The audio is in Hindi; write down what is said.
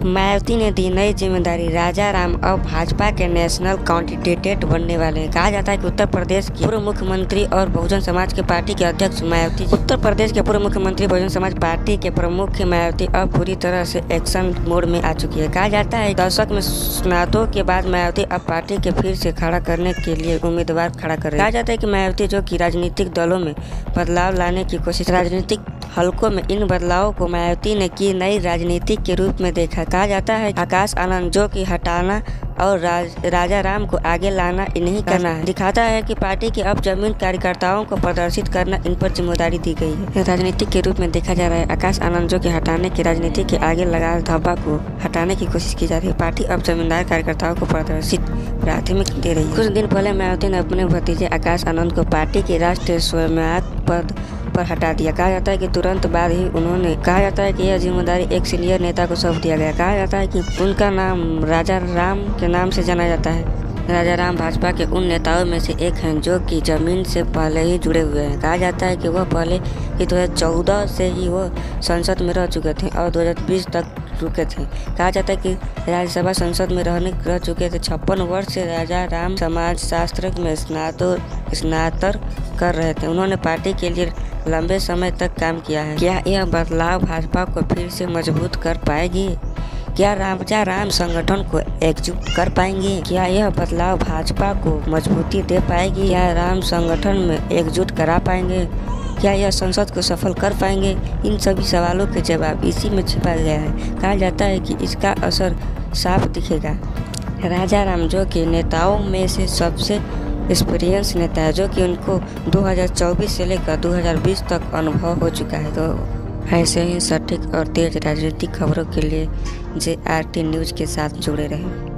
मायावती ने दी नई जिम्मेदारी, राजा राम अब भाजपा के नेशनल कैंडिडेट बनने वाले हैं। कहा जाता है कि उत्तर प्रदेश की पूर्व मुख्यमंत्री और बहुजन समाज के पार्टी के अध्यक्ष मायावती, उत्तर प्रदेश के पूर्व मुख्यमंत्री बहुजन समाज पार्टी के प्रमुख मायावती अब पूरी तरह से एक्शन मोड में आ चुकी है। कहा जाता है दशक में स्नातों के बाद मायावती अब पार्टी के फिर से खड़ा करने के लिए उम्मीदवार खड़ा कर रही है। कहा जाता है कि मायावती जो कि राजनीतिक दलों में बदलाव लाने की कोशिश, राजनीतिक हलकों में इन बदलावों को मायावती ने की नई राजनीति के रूप में देखा। कहा जाता है आकाश आनंद जो कि हटाना और राजा राम को आगे लाना इन्हीं करना है, दिखाता है कि पार्टी के अब जमीन कार्यकर्ताओं को प्रदर्शित करना इन पर जिम्मेदारी दी गई है। राजनीति के रूप में देखा जा रहा है आकाश आनंद जो कि हटाने की राजनीति के आगे लगा धब्बा को हटाने की कोशिश की जा रही है। पार्टी अब जमींदार कार्यकर्ताओं को प्रदर्शित प्राथमिकता दे रही है। कुछ दिन पहले मायावती ने अपने भतीजे आकाश आनंद को पार्टी के राष्ट्रीय स्वयंसेवक पद पर हटा दिया। कहा जाता है कि तुरंत बाद ही उन्होंने कहा जाता है कि यह जिम्मेदारी एक सीनियर नेता को सौंप दिया गया। कहा जाता है कि उनका नाम राजा राम के नाम से जाना जाता है। राजा राम भाजपा के उन नेताओं में से एक हैं जो कि जमीन से पहले ही जुड़े हुए हैं। कहा जाता है कि वह पहले ही 2014 से ही वह संसद में रह चुके थे और 2020 तक रुके थे। कहा जाता है कि राज्यसभा संसद में रह चुके थे। 56 वर्ष से राजा राम समाज शास्त्र में स्नातक कर रहे थे। उन्होंने पार्टी के लिए लंबे समय तक काम किया है। क्या यह बदलाव भाजपा को फिर से मजबूत कर पाएगी? क्या राजा राम संगठन को एकजुट कर पाएंगे? क्या यह बदलाव भाजपा को मजबूती दे पाएगी? क्या राम संगठन में एकजुट करा पाएंगे? क्या यह संसद को सफल कर पाएंगे? इन सभी सवालों के जवाब इसी में छिपा गया है। कहा जाता है कि इसका असर साफ दिखेगा। राजा राम जो कि नेताओं में से सबसे एक्सपीरियंस नेता है, जो कि उनको 2024 से लेकर 2020 तक अनुभव हो चुका है। तो ऐसे ही सटीक और तेज राजनीतिक खबरों के लिए JRT न्यूज़ के साथ जुड़े रहें।